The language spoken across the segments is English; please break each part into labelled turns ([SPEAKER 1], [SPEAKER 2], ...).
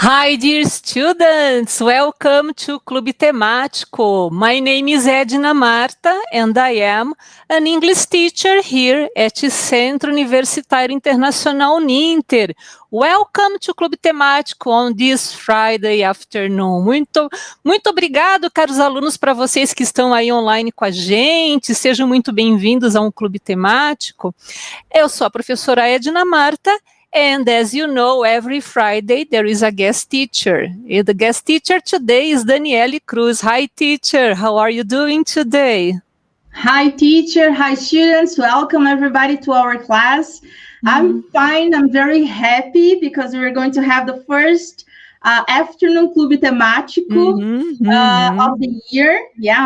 [SPEAKER 1] Hi, dear students. Welcome to Clube Temático. My name is Edna Marta, and I am an English teacher here at Centro Universitário Internacional Uninter. Welcome to Clube Temático on this Friday afternoon. Muito obrigado, caros alunos, para vocês que estão aí online com a gente. Sejam muito bem-vindos a um Clube Temático. Eu sou a professora Edna Marta. And as you know, every Friday there is a guest teacher. And the guest teacher today is Daniele Cruz. Hi, teacher. How are you doing today?
[SPEAKER 2] Hi, teacher. Hi, students. Welcome, everybody, to our class. I'm fine. I'm very happy because we're going to have the first afternoon Clube Temático of the year,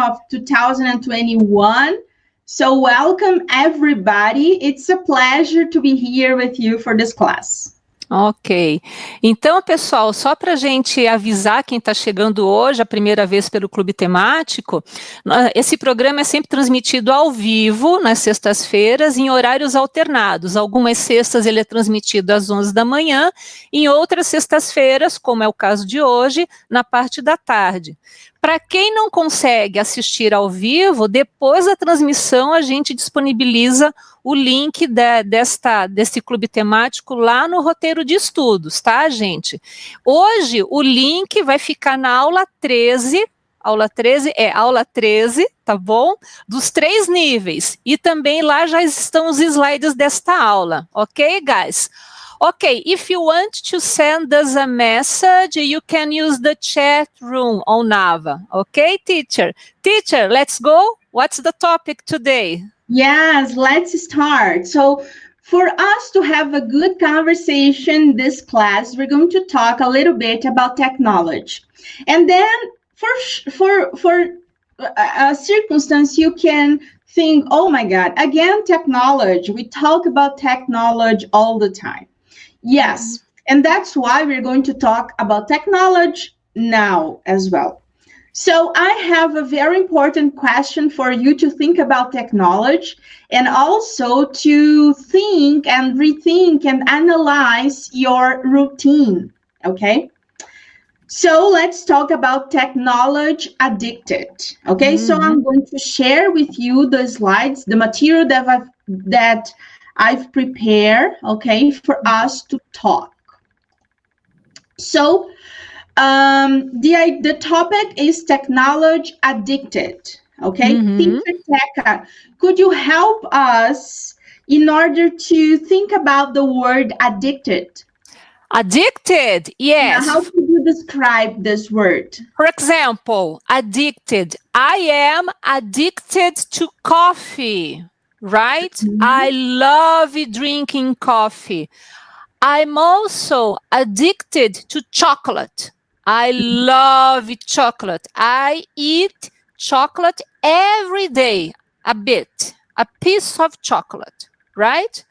[SPEAKER 2] of 2021. So welcome, everybody. It's a pleasure to be here with you for this class.
[SPEAKER 1] Ok. Então, pessoal, só para a gente avisar quem está chegando hoje, a primeira vez pelo Clube Temático, esse programa é sempre transmitido ao vivo, nas sextas-feiras, em horários alternados. Algumas sextas ele é transmitido às 11 da manhã, em outras sextas-feiras, como é o caso de hoje, na parte da tarde. Para quem não consegue assistir ao vivo, depois da transmissão a gente disponibiliza o link desse clube temático lá no roteiro de estudos, tá, gente? Hoje o link vai ficar na aula 13, aula 13, tá bom? Dos 3 níveis. E também lá já estão os slides desta aula, ok, guys? Okay, if you want to send us a message, you can use the chat room on Nava. Okay, teacher? Teacher, let's go. What's the topic today?
[SPEAKER 2] Yes, let's start. So, for us to have a good conversation this class, we're going to talk a little bit about technology. And then, for a circumstance, you can think, oh my God, again, technology. We talk about technology all the time. Yes, and that's why we're going to talk about technology now as well. So I have a very important question for you to think about technology and also to think and rethink and analyze your routine, okay? So let's talk about technology addicted, okay? So I'm going to share with you the slides, the material that I've prepared, okay, for us to talk. So, the topic is technology addicted, okay? Teacher Teka, could you help us in order to think about the word addicted?
[SPEAKER 1] Addicted, yes.
[SPEAKER 2] Now, how could you describe this word?
[SPEAKER 1] For example, addicted. I am addicted to coffee. Right? I love drinking coffee. I'm also addicted to chocolate. I love chocolate. I eat chocolate every day, a piece of chocolate, right?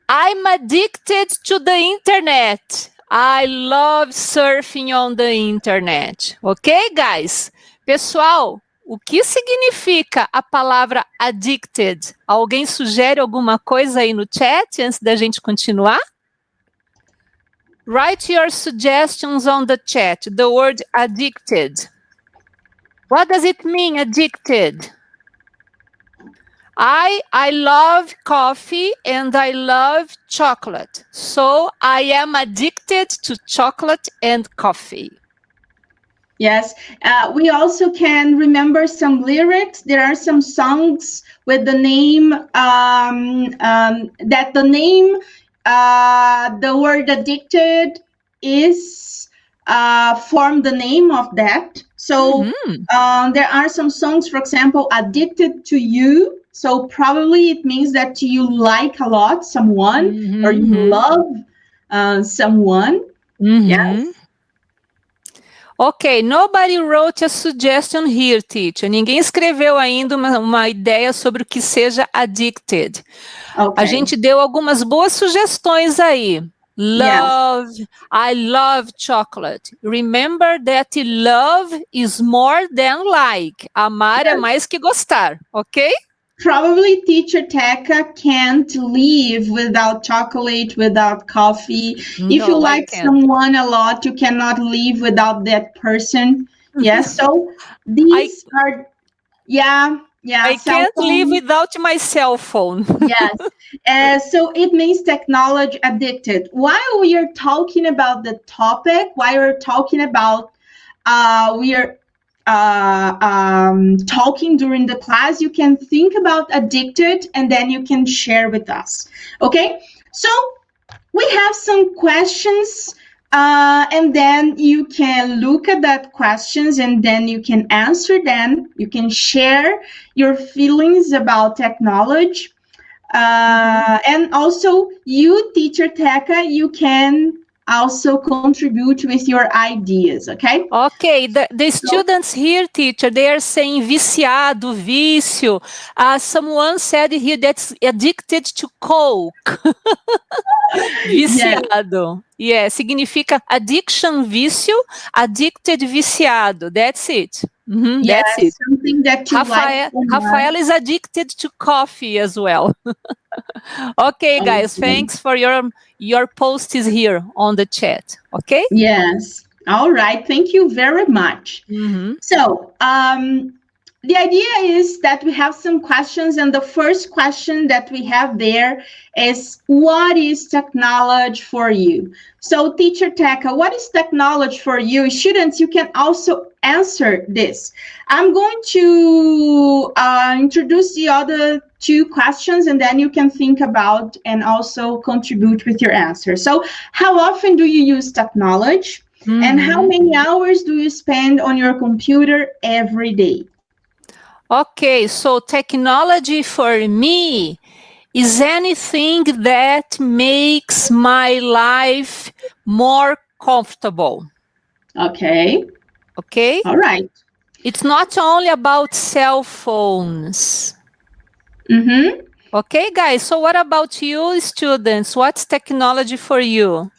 [SPEAKER 1] I'm addicted to the internet. I love surfing on the internet. Ok, guys? Pessoal, o que significa a palavra addicted? Alguém sugere alguma coisa aí no chat antes da gente continuar? Write your suggestions on the chat. The word addicted. What does it mean, addicted? I love coffee and I love chocolate. So I am addicted to chocolate and coffee.
[SPEAKER 2] Yes, we also can remember some lyrics. There are some songs with the name, the word addicted is from the name of that. So there are some songs, for example, Addicted to You. So probably it means that you like a lot someone or you love someone. Yes.
[SPEAKER 1] Ok, nobody wrote a suggestion here, teacher. Ninguém escreveu ainda uma ideia sobre o que seja addicted. Okay. A gente deu algumas boas sugestões aí. Love, I love chocolate. Remember that love is more than like. Amar é mais que gostar, ok?
[SPEAKER 2] probably teacher Teka can't live without chocolate, without coffee. If you
[SPEAKER 1] No, I
[SPEAKER 2] like
[SPEAKER 1] can't.
[SPEAKER 2] someone a lot, you cannot live without that person. Yes, so
[SPEAKER 1] I
[SPEAKER 2] these are, yeah,
[SPEAKER 1] I
[SPEAKER 2] cell
[SPEAKER 1] can't live
[SPEAKER 2] phone.
[SPEAKER 1] without my cell phone.
[SPEAKER 2] Yes. So it means technology addicted. While we are talking about the topic, while we're talking about, we are talking during the class, you can think about addicted and then you can share with us. Okay. So we have some questions. And then you can look at that questions and then you can answer them. You can share your feelings about technology. And also, you, teacher Teka, you can also contribute with your ideas, okay?
[SPEAKER 1] Okay, the students here, teacher, they are saying viciado, vício. Someone said here that's addicted to coke. Viciado. Yeah, significa addiction, vício, addicted, viciado. That's it. That's it.
[SPEAKER 2] Something that you like so much.
[SPEAKER 1] Rafael is addicted to coffee as well. Okay, guys, thanks for your post is here on the chat. Okay?
[SPEAKER 2] Yes. All right. Thank you very much. So, the idea is that we have some questions, and the first question that we have there is, what is technology for you? So, teacher Teka, what is technology for you? Students, you can also answer this. I'm going to introduce the other two questions, and then you can think about and also contribute with your answer. So, how often do you use technology? And how many hours do you spend on your computer every day?
[SPEAKER 1] Okay, so technology for me is anything that makes my life more comfortable.
[SPEAKER 2] Okay.
[SPEAKER 1] Okay?
[SPEAKER 2] All right.
[SPEAKER 1] It's not only about cell phones. Okay, guys, so what about you, students? What's technology for you?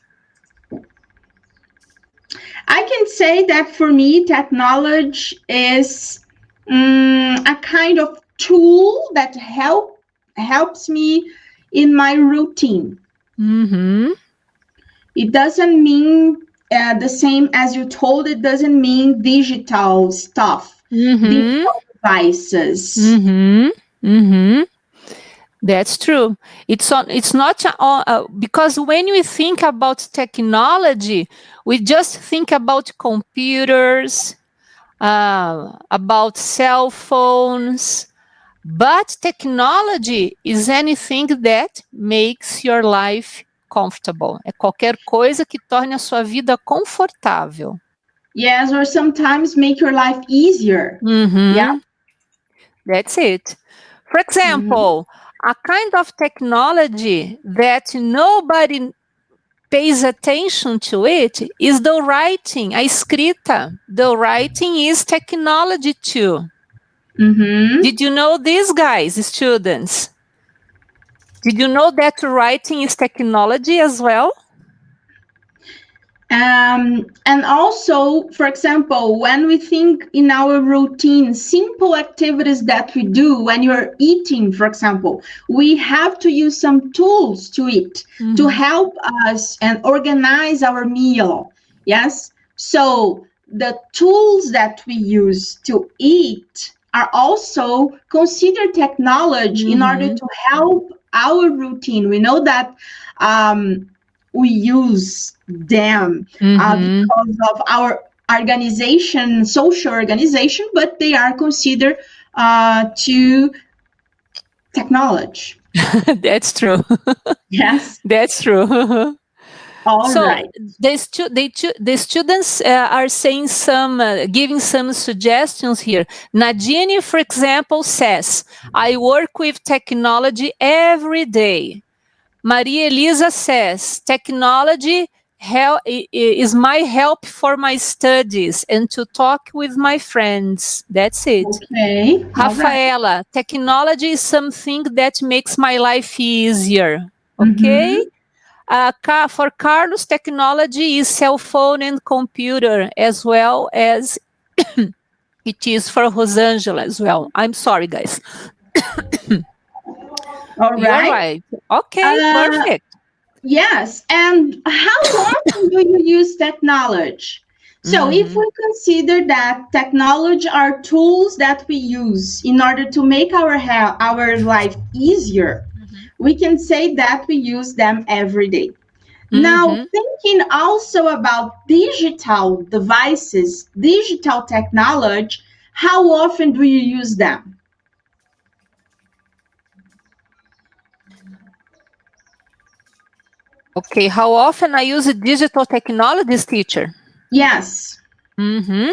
[SPEAKER 2] I can say that for me, technology is a kind of tool that helps me in my routine. It doesn't mean the same as you told. It doesn't mean digital stuff, digital devices.
[SPEAKER 1] That's true. It's not because when we think about technology, we just think about computers, about cell phones, but technology is anything that makes your life comfortable. É qualquer coisa que torne a sua vida confortável.
[SPEAKER 2] Yes, or sometimes make your life easier. Yeah.
[SPEAKER 1] That's it. For example, a kind of technology that nobody pays attention to it is the writing, a escrita. The writing is technology too. Did you know this, guys, students? Did you know that writing is technology as well?
[SPEAKER 2] And also, for example, when we think in our routine, simple activities that we do when you're eating, for example, we have to use some tools to eat to help us and organize our meal. Yes. So the tools that we use to eat are also considered technology in order to help our routine. We know that we use them because of our organization, social organization, but they are considered to technology.
[SPEAKER 1] That's true.
[SPEAKER 2] Yes.
[SPEAKER 1] That's true.
[SPEAKER 2] All right.
[SPEAKER 1] The students are saying giving some suggestions here. Nadine, for example, says, I work with technology every day. Maria Elisa says, technology is my help for my studies and to talk with my friends. That's it.
[SPEAKER 2] Okay.
[SPEAKER 1] Rafaela, technology is something that makes my life easier. Okay? For Carlos, technology is cell phone and computer, as well as it is for Rosângela as well. I'm sorry, guys.
[SPEAKER 2] All
[SPEAKER 1] You are
[SPEAKER 2] right.
[SPEAKER 1] right. Okay, perfect.
[SPEAKER 2] Yes. And how often do you use technology? So, if we consider that technology are tools that we use in order to make our life easier, we can say that we use them every day. Now, thinking also about digital devices, digital technology, how often do you use them?
[SPEAKER 1] Okay, how often I use digital technologies, teacher?
[SPEAKER 2] Yes.
[SPEAKER 1] Mm-hmm.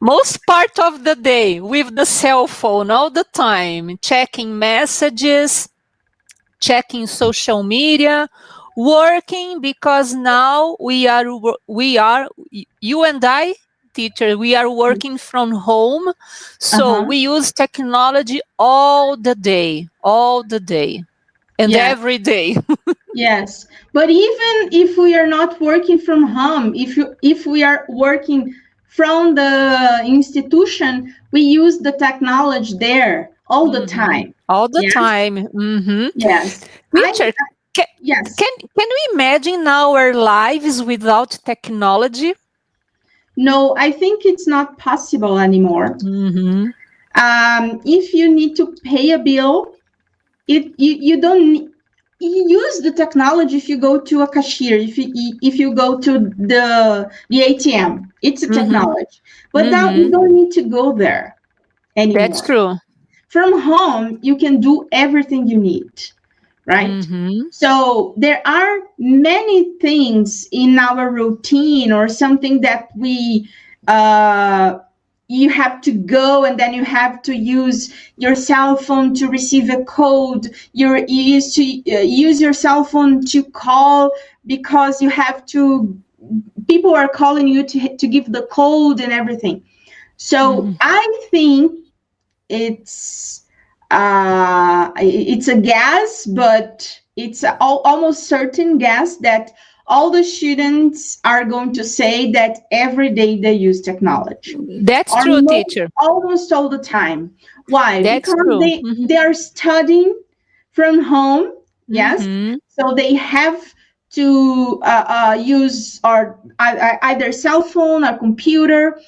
[SPEAKER 1] Most part of the day with the cell phone all the time, checking messages, checking social media, working because now you and I, teacher, we are working from home, so
[SPEAKER 2] Uh-huh.
[SPEAKER 1] we use technology all the day and
[SPEAKER 2] Yes.
[SPEAKER 1] every day.
[SPEAKER 2] Yes, but even if we are not working from home, if we are working from the institution, we use the technology there all the time.
[SPEAKER 1] All the
[SPEAKER 2] Yes,
[SPEAKER 1] time.
[SPEAKER 2] yes.
[SPEAKER 1] Teacher, can,
[SPEAKER 2] Yes.
[SPEAKER 1] can we imagine our lives without technology?
[SPEAKER 2] No, I think it's not possible anymore. If you need to pay a bill, you don't you use the technology if you go to a cashier, if you go to the ATM, it's a technology. But now you don't need to go there
[SPEAKER 1] That's
[SPEAKER 2] anymore.
[SPEAKER 1] true.
[SPEAKER 2] From home, you can do everything you need, right? So there are many things in our routine or something that we you have to go and then you have to use your cell phone to receive a code. You used to use your cell phone to call because you have to. People are calling you to give the code and everything. So I think it's it's a guess, but it's almost certain guess that all the students are going to say that every day they use technology
[SPEAKER 1] That's
[SPEAKER 2] or
[SPEAKER 1] true, teacher.
[SPEAKER 2] almost all the time. Why?
[SPEAKER 1] That's
[SPEAKER 2] Because
[SPEAKER 1] true.
[SPEAKER 2] they are studying from home. Yes, so they have to use or either cell phone or computer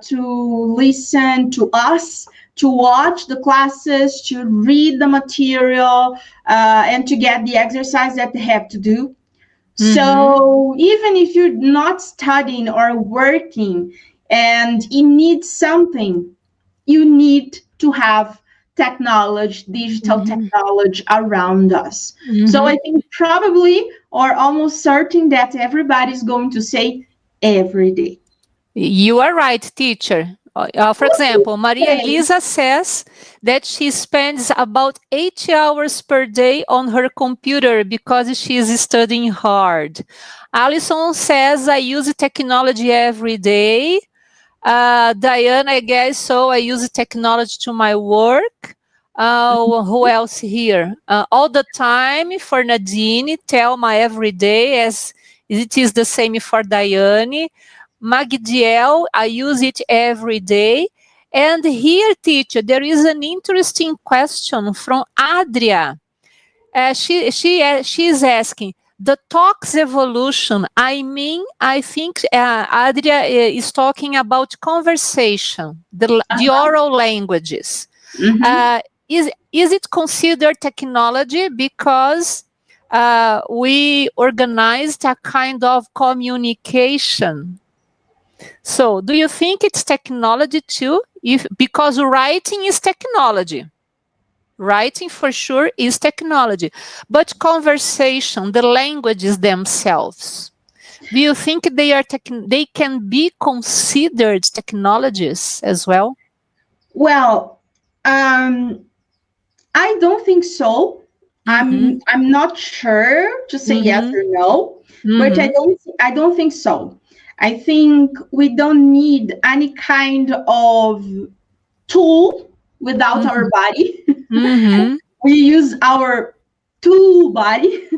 [SPEAKER 2] to listen to us, to watch the classes, to read the material, and to get the exercise that they have to do. So even if you're not studying or working and you need something, you need to have technology, digital technology around us. So I think probably or almost certain that everybody's going to say every day.
[SPEAKER 1] You are right, teacher. For example, Maria
[SPEAKER 2] Okay.
[SPEAKER 1] Elisa says that she spends about 80 hours per day on her computer because she is studying hard. Alison says, I use technology every day. Diane, I guess so. I use technology to my work. Who else here? All the time for Nadine, Thelma every day, as it is the same for Diane. Magdiel, I use it every day. And here, teacher, there is an interesting question from Adria. She is asking the talks evolution. I think Adria is talking about conversation, the oral languages.
[SPEAKER 2] Mm-hmm.
[SPEAKER 1] Is it considered technology because we organized a kind of communication? So, do you think it's technology too? Because writing is technology. Writing for sure is technology, but conversation, the languages themselves, do you think they can be considered technologies as well?
[SPEAKER 2] Well, I don't think so. I'm not sure to say yes or no, but I don't think so. I think we don't need any kind of tool without our body. We use our too body.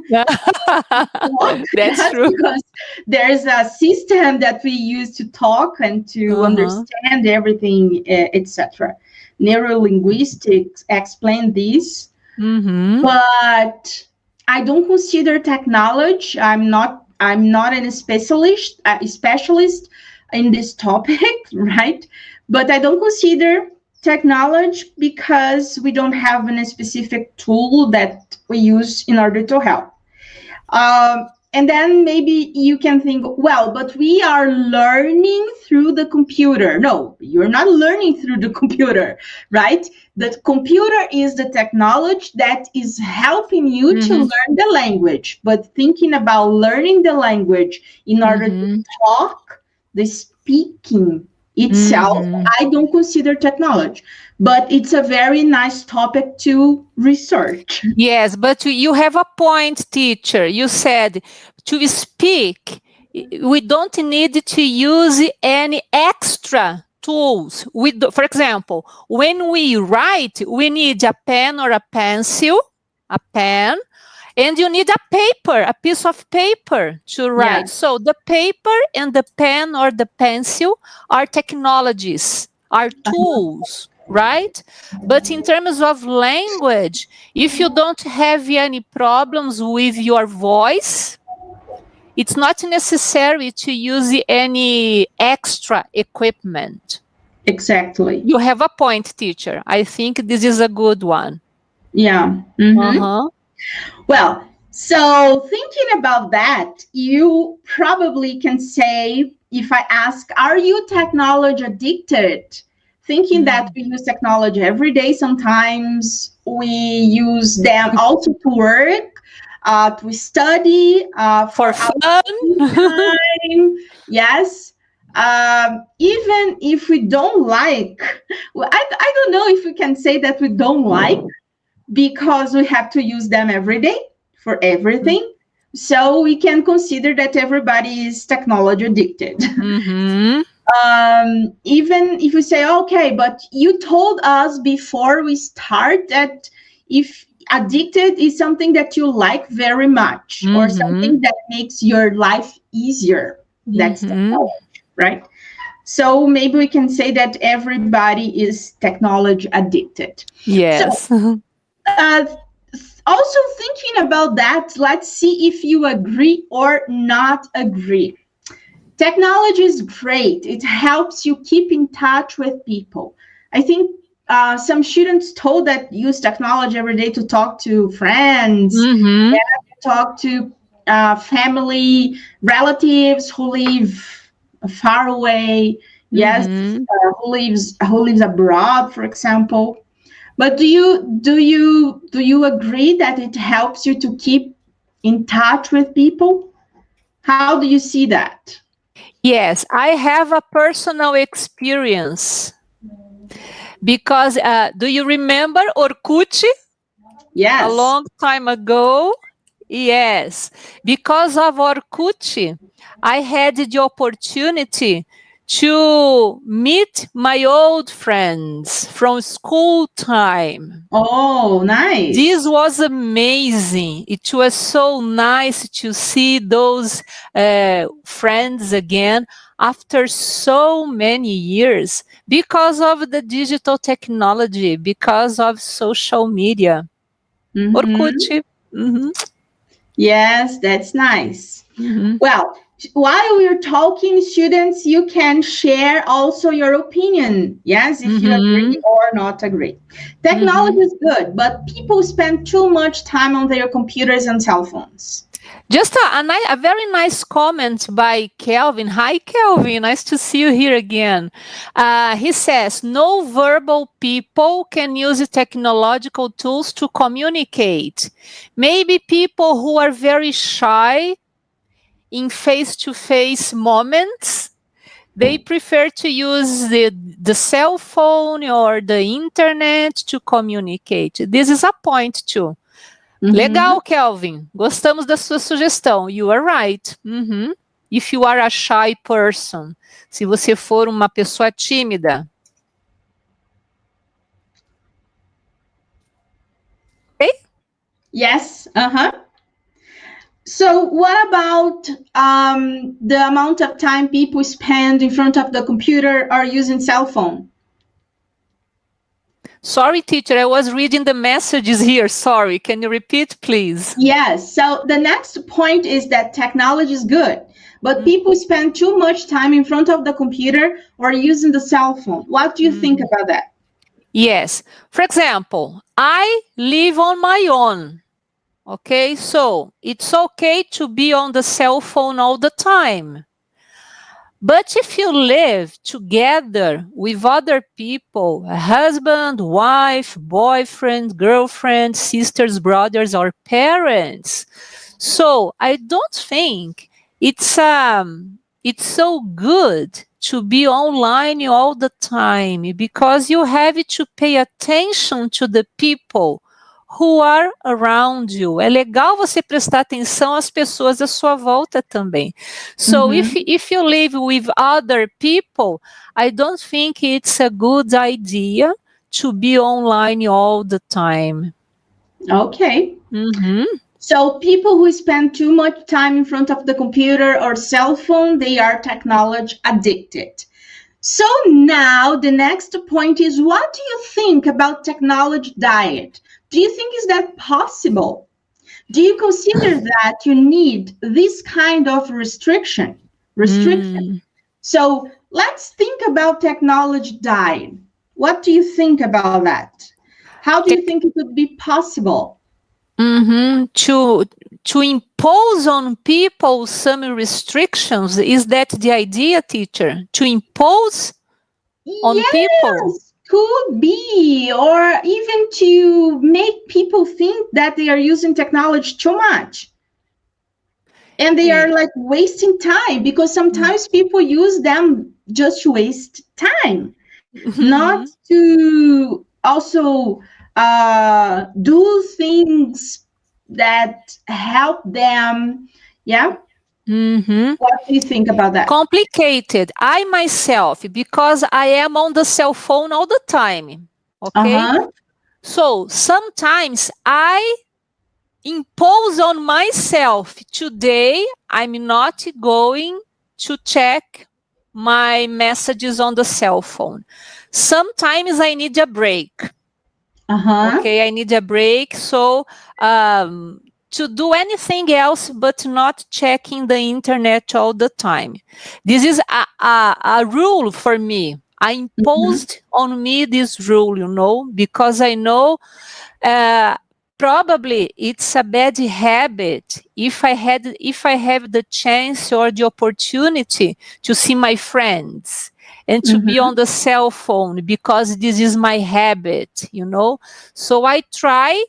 [SPEAKER 1] That's true.
[SPEAKER 2] Because there's a system that we use to talk and to understand everything, etc. Neurolinguistics explain this, but I don't consider technology. I'm not an specialist in this topic, right? But I don't consider technology because we don't have any specific tool that we use in order to help. And then maybe you can think, well, but we are learning through the computer. No, you're not learning through the computer, right? The computer is the technology that is helping you to learn the language. But thinking about learning the language in order to talk, the speaking itself, I don't consider technology. But it's a very nice topic to research.
[SPEAKER 1] Yes, but you have a point, teacher. You said to speak, we don't need to use any extra tools. For example, when we write, we need a pen or a pencil, a pen, and you need a paper, a piece of paper to write.
[SPEAKER 2] Yes.
[SPEAKER 1] So the paper and the pen or the pencil are technologies, are tools, right? But in terms of language, if you don't have any problems with your voice, it's not necessary to use any extra equipment.
[SPEAKER 2] Exactly.
[SPEAKER 1] You have a point, teacher. I think this is a good one.
[SPEAKER 2] Yeah. Well, so thinking about that, you probably can say, if I ask, are you technology addicted? Thinking that we use technology every day, sometimes we use them also to work, to study,
[SPEAKER 1] for fun.
[SPEAKER 2] Time. Yes. Even if we don't like, well, I don't know if we can say that we don't like, because we have to use them every day for everything. So we can consider that everybody is technology addicted. Even if we say, okay, but you told us before we start that if addicted is something that you like very much, or something that makes your life easier, that's technology, right? So maybe we can say that everybody is technology addicted.
[SPEAKER 1] Yes.
[SPEAKER 2] So, also thinking about that, let's see if you agree or not agree. Technology is great. It helps you keep in touch with people. I think some students told that use technology every day to talk to friends, talk to family, relatives who live far away. Yes, who lives abroad, for example. But do you agree that it helps you to keep in touch with people? How do you see that?
[SPEAKER 1] Yes, I have a personal experience. Because do you remember Orkut?
[SPEAKER 2] Yes.
[SPEAKER 1] A long time ago? Yes. Because of Orkut, I had the opportunity to meet my old friends from school time.
[SPEAKER 2] Oh, nice.
[SPEAKER 1] This was amazing. It was so nice to see those friends again after so many years because of the digital technology, because of social media. Orkut.
[SPEAKER 2] Yes, that's nice. Well, while we're talking, students, you can share also your opinion. Yes, if you agree or not agree. Technology is good, but people spend too much time on their computers and cell phones.
[SPEAKER 1] Just a very nice comment by Kelvin. Hi, Kelvin. Nice to see you here again. He says, no verbal people can use technological tools to communicate. Maybe people who are very shy in face-to-face moments, they prefer to use the cell phone or the internet to communicate. This is a point too. Legal, Kelvin. Gostamos da sua sugestão. You are right. If you are a shy person. Se você for uma pessoa tímida.
[SPEAKER 2] Okay? Yes. Uh-huh. So what about the amount of time people spend in front of the computer or using cell phone?
[SPEAKER 1] Sorry, teacher, I was reading the messages here. Sorry, can you repeat, please?
[SPEAKER 2] Yes. So the next point is that technology is good, but people spend too much time in front of the computer or using the cell phone. What do you think about that?
[SPEAKER 1] Yes. For example, I live on my own. Okay, so it's okay to be on the cell phone all the time. But if you live together with other people, a husband, wife, boyfriend, girlfriend, sisters, brothers, or parents, so I don't think it's so good to be online all the time because you have to pay attention to the people who are around you. É legal você prestar atenção às pessoas à sua volta também. So if you live with other people, I don't think it's a good idea to be online all the time.
[SPEAKER 2] Okay.
[SPEAKER 1] Mm-hmm.
[SPEAKER 2] So people who spend too much time in front of the computer or cell phone, they are technology addicted. So now the next point is, what do you think about technology diet? Do you think is that possible? Do you consider that you need this kind of restriction? So let's think about technology diet. What do you think about that? How do you think it would be possible?
[SPEAKER 1] To impose on people some restrictions, is that the idea, teacher? To impose on people?
[SPEAKER 2] Could be, or even to make people think that they are using technology too much. And they are like wasting time, because sometimes people use them just to waste time, not to also do things that help them. Yeah. What do you think about that?
[SPEAKER 1] Complicated. I myself, because I am on the cell phone all the time. Okay. So sometimes I impose on myself, today I'm not going to check my messages on the cell phone. Sometimes I need a break. Okay, I need a break. So to do anything else but not checking the internet all the time. This is a rule for me. I imposed on me this rule, because I know probably it's a bad habit if I have the chance or the opportunity to see my friends and to be on the cell phone, because this is my habit, So I try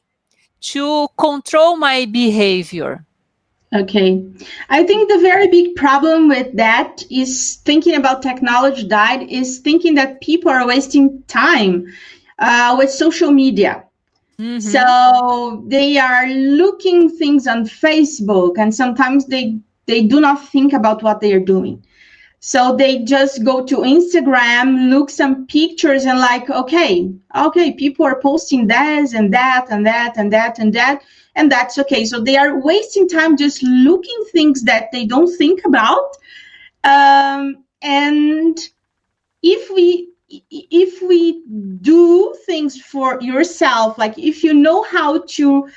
[SPEAKER 1] to control my behavior.
[SPEAKER 2] Okay. I think the very big problem with that is thinking about technology diet is thinking that people are wasting time with social media. So they are looking things on Facebook, and sometimes they do not think about what they are doing. So they just go to Instagram, look some pictures, and like, okay, people are posting this and that and that and that and that, and that's okay. So they are wasting time just looking things that they don't think about. And if we do things for yourself, like if you know how to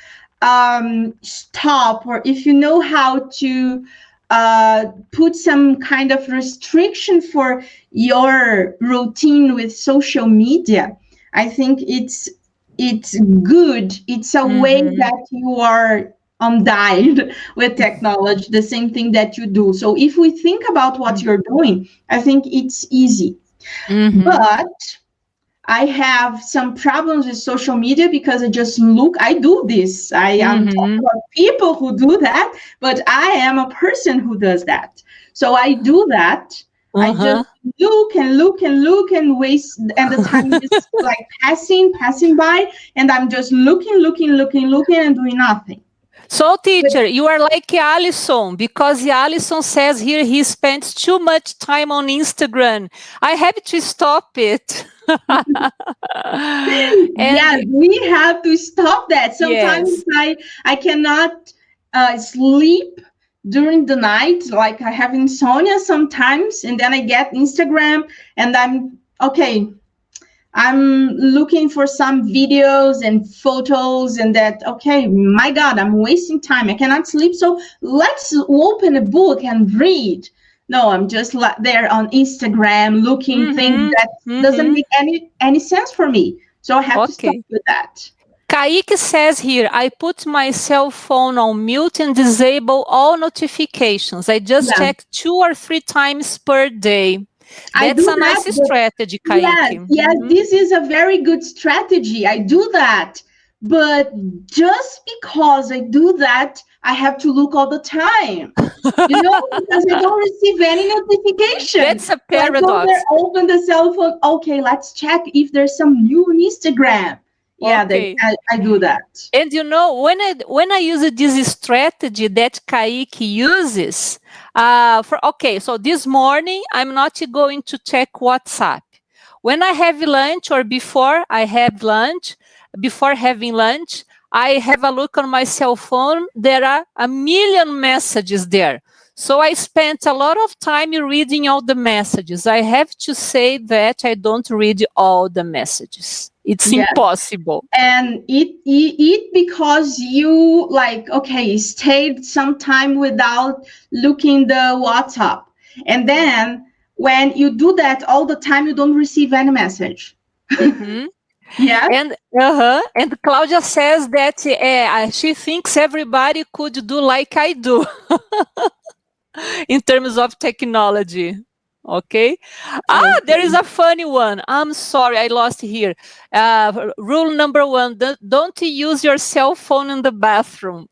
[SPEAKER 2] stop, or if you know how to put some kind of restriction for your routine with social media, I think it's good. It's a way that you are undied with technology, the same thing that you do. So if we think about what you're doing, I think it's easy. But I have some problems with social media because I do this. I am talking about people who do that, but I am a person who does that. So I do that. I just look and look and look and waste, and the time is like passing by, and I'm just looking and doing nothing.
[SPEAKER 1] So, teacher, you are like Alison, because Alison says here he spends too much time on Instagram. I have to stop it.
[SPEAKER 2] Yes,
[SPEAKER 1] And
[SPEAKER 2] we have to stop that. Sometimes
[SPEAKER 1] yes.
[SPEAKER 2] I cannot sleep during the night. Like I have insomnia sometimes, and then I get Instagram, and I'm looking for some videos and photos, and that, okay, my God, I'm wasting time. I cannot sleep. So let's open a book and read. No, I'm just there on Instagram looking things
[SPEAKER 1] Mm-hmm.
[SPEAKER 2] that doesn't
[SPEAKER 1] Mm-hmm.
[SPEAKER 2] make any sense for me. So I have to stop
[SPEAKER 1] Okay.
[SPEAKER 2] with that.
[SPEAKER 1] Kaique says here, I put my cell phone on mute and disable all notifications. I just
[SPEAKER 2] Yeah,
[SPEAKER 1] check 2 or 3 times per day.
[SPEAKER 2] I
[SPEAKER 1] That's
[SPEAKER 2] do
[SPEAKER 1] a
[SPEAKER 2] that,
[SPEAKER 1] nice
[SPEAKER 2] but
[SPEAKER 1] strategy,
[SPEAKER 2] yes,
[SPEAKER 1] Kaique.
[SPEAKER 2] yes,
[SPEAKER 1] Mhm.
[SPEAKER 2] this is a very good strategy. I do that, but just because I do that, I have to look all the time. Because I don't receive any notification.
[SPEAKER 1] That's a
[SPEAKER 2] So I go there,
[SPEAKER 1] paradox.
[SPEAKER 2] open the cell phone. Okay, let's check if there's some new on Instagram. Yeah,
[SPEAKER 1] Okay.
[SPEAKER 2] I do that.
[SPEAKER 1] And when I use this strategy that Kaique uses, so this morning I'm not going to check WhatsApp. When I have lunch or before I have lunch, before having lunch, I have a look on my cell phone. There are a million messages there. So I spent a lot of time reading all the messages. I have to say that I don't read all the messages. It's
[SPEAKER 2] Yes.
[SPEAKER 1] impossible.
[SPEAKER 2] And it because you like, okay, stayed some time without looking the WhatsApp. And then when you do that all the time, you don't receive any message.
[SPEAKER 1] Mhm.
[SPEAKER 2] Yes.
[SPEAKER 1] And Claudia says that she thinks everybody could do like I do in terms of technology. Okay. There is
[SPEAKER 2] Okay.
[SPEAKER 1] a funny one. I'm sorry, I lost here. Rule number 1: don't use your cell phone in the bathroom.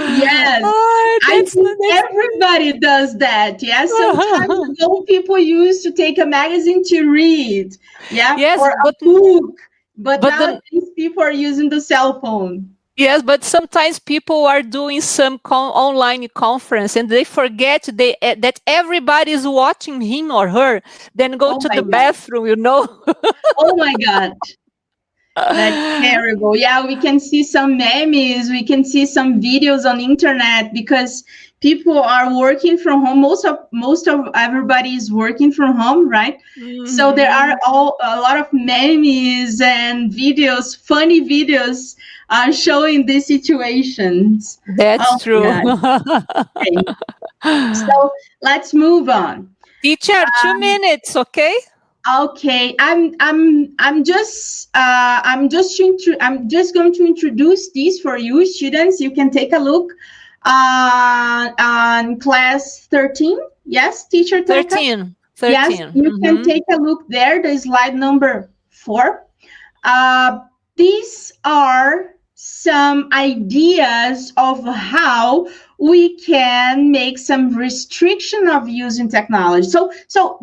[SPEAKER 2] Yes. I
[SPEAKER 1] That's
[SPEAKER 2] think everybody does that. Yes. Sometimes old people used to take a magazine to read. Yeah.
[SPEAKER 1] yes,
[SPEAKER 2] Or a book. But
[SPEAKER 1] but the
[SPEAKER 2] nowadays people are using the cell phone.
[SPEAKER 1] Yes, but sometimes people are doing some online conference and they forget that everybody is watching him or her, then go
[SPEAKER 2] Oh
[SPEAKER 1] to
[SPEAKER 2] my
[SPEAKER 1] the
[SPEAKER 2] God.
[SPEAKER 1] bathroom.
[SPEAKER 2] Oh my God. That's terrible. Yeah, we can see some memes, we can see some videos on internet because people are working from home. Most of everybody is working from home, right? So there are
[SPEAKER 1] Mhm.
[SPEAKER 2] a lot of memes and videos, funny videos, showing these situations.
[SPEAKER 1] That's
[SPEAKER 2] Oh my
[SPEAKER 1] true.
[SPEAKER 2] God. Okay. So let's move on.
[SPEAKER 1] Teacher, 2 minutes, okay?
[SPEAKER 2] Okay, I'm just going to introduce these for you, students. You can take a look on class 13. Yes, teacher Taka.
[SPEAKER 1] 13.
[SPEAKER 2] Yes,
[SPEAKER 1] 13.
[SPEAKER 2] you can
[SPEAKER 1] Mhm.
[SPEAKER 2] take a look there. The slide number 4. Uh, these are some ideas of how we can make some restriction of using technology. So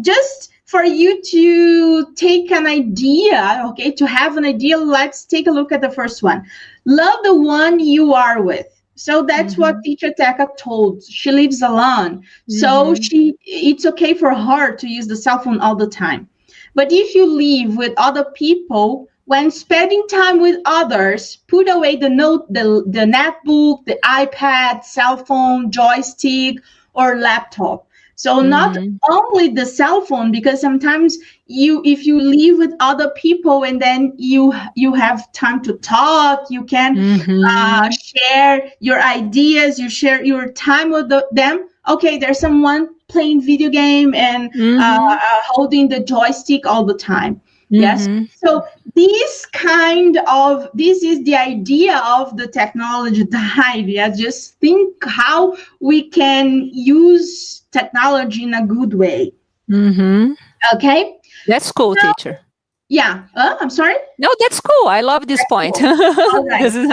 [SPEAKER 2] just for you to take an idea, okay, to have an idea, let's take a look at the first one. Love the one you are with. So that's what
[SPEAKER 1] Mhm.
[SPEAKER 2] teacher Taka told. She lives alone. So
[SPEAKER 1] Mhm.
[SPEAKER 2] it's okay for her to use the cell phone all the time. But if you live with other people, when spending time with others, put away the netbook, the iPad, cell phone, joystick, or laptop. So not
[SPEAKER 1] Mhm.
[SPEAKER 2] only the cell phone, because sometimes if you live with other people and then you have time to talk, you can
[SPEAKER 1] Mhm.
[SPEAKER 2] share your ideas, you share your time with them. Okay, there's someone playing video game and
[SPEAKER 1] Mhm.
[SPEAKER 2] holding the joystick all the time. Yes.
[SPEAKER 1] Mhm.
[SPEAKER 2] So this is the idea of the technology dive. Yeah, just think how we can use technology in a good way.
[SPEAKER 1] Mhm.
[SPEAKER 2] Okay.
[SPEAKER 1] That's cool,
[SPEAKER 2] So
[SPEAKER 1] teacher.
[SPEAKER 2] yeah. I'm sorry.
[SPEAKER 1] No, that's cool. I love this point.
[SPEAKER 2] Cool. All right.
[SPEAKER 1] This is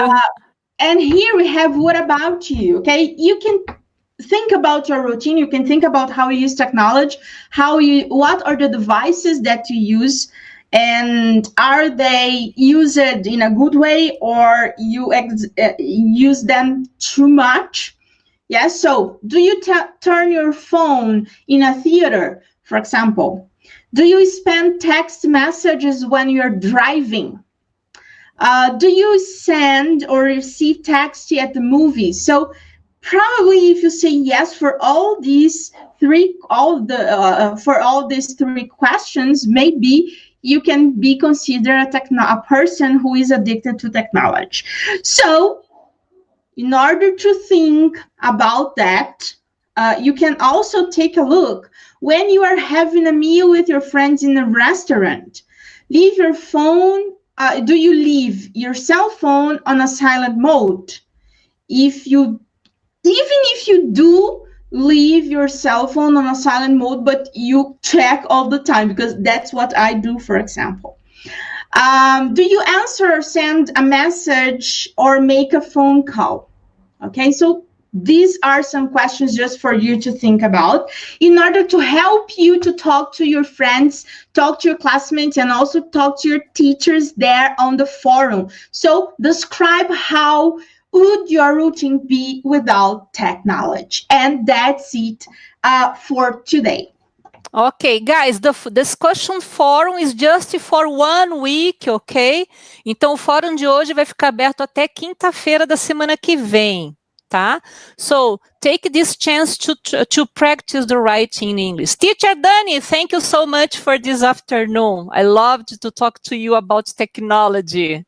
[SPEAKER 2] And here we have what about you? Okay, you can think about your routine. You can think about how you use technology, what are the devices that you use, and are they used in a good way or you use them too much? Yes. So, do you turn your phone in a theater, for example? Do you spend text messages when you're driving? Do you send or receive text at the movies? So probably if you say yes for all these three questions, maybe you can be considered a person who is addicted to technology. So in order to think about that, you can also take a look when you are having a meal with your friends in a restaurant. Leave your phone. Do you leave your cell phone on a silent mode? Even if you do leave your cell phone on a silent mode, but you check all the time, because that's what I do, for example. Do you answer or send a message or make a phone call? Okay, so these are some questions just for you to think about in order to help you to talk to your friends, talk to your classmates, and also talk to your teachers there on the forum. So describe how would your routine be without technology. And that's it for today.
[SPEAKER 1] Ok, guys, the discussion forum is just for 1 week, ok? Então, o fórum de hoje vai ficar aberto até quinta-feira da semana que vem, tá? So, take this chance to practice the writing in English. Teacher Dani, thank you so much for this afternoon. I loved to talk to you about technology.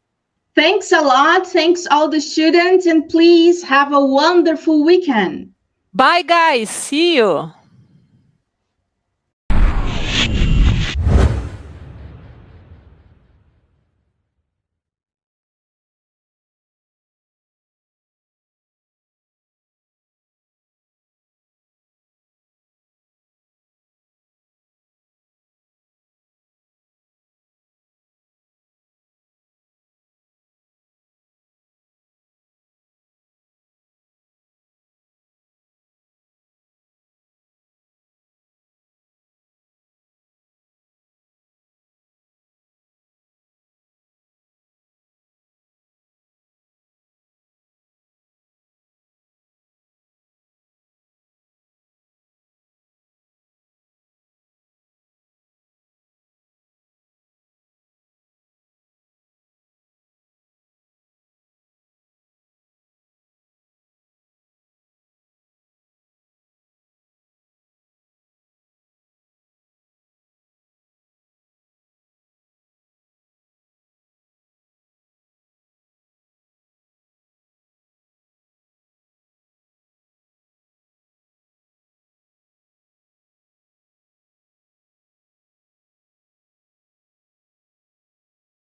[SPEAKER 2] Thanks a lot. Thanks all the students, and please have a wonderful weekend.
[SPEAKER 1] Bye, guys. See you.